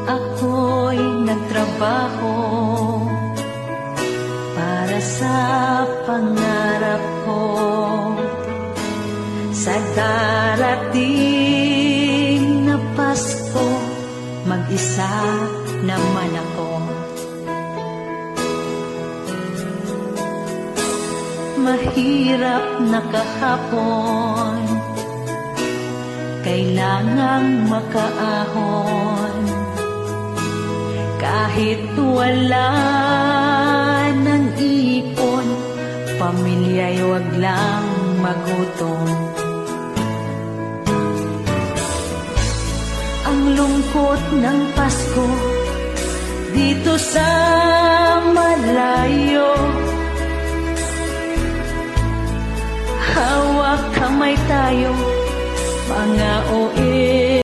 Ako'y nagtrabaho para sa pangarap ko. Sa darating na Pasko, mag-isa naman ako. Mahirap na kahapon, kailangang makaahon. Kahit wala ng ipon, pamilya'y wag lang magutom. Ang lungkot ng Pasko dito sa malayo, hawak kamay tayo, mga OA.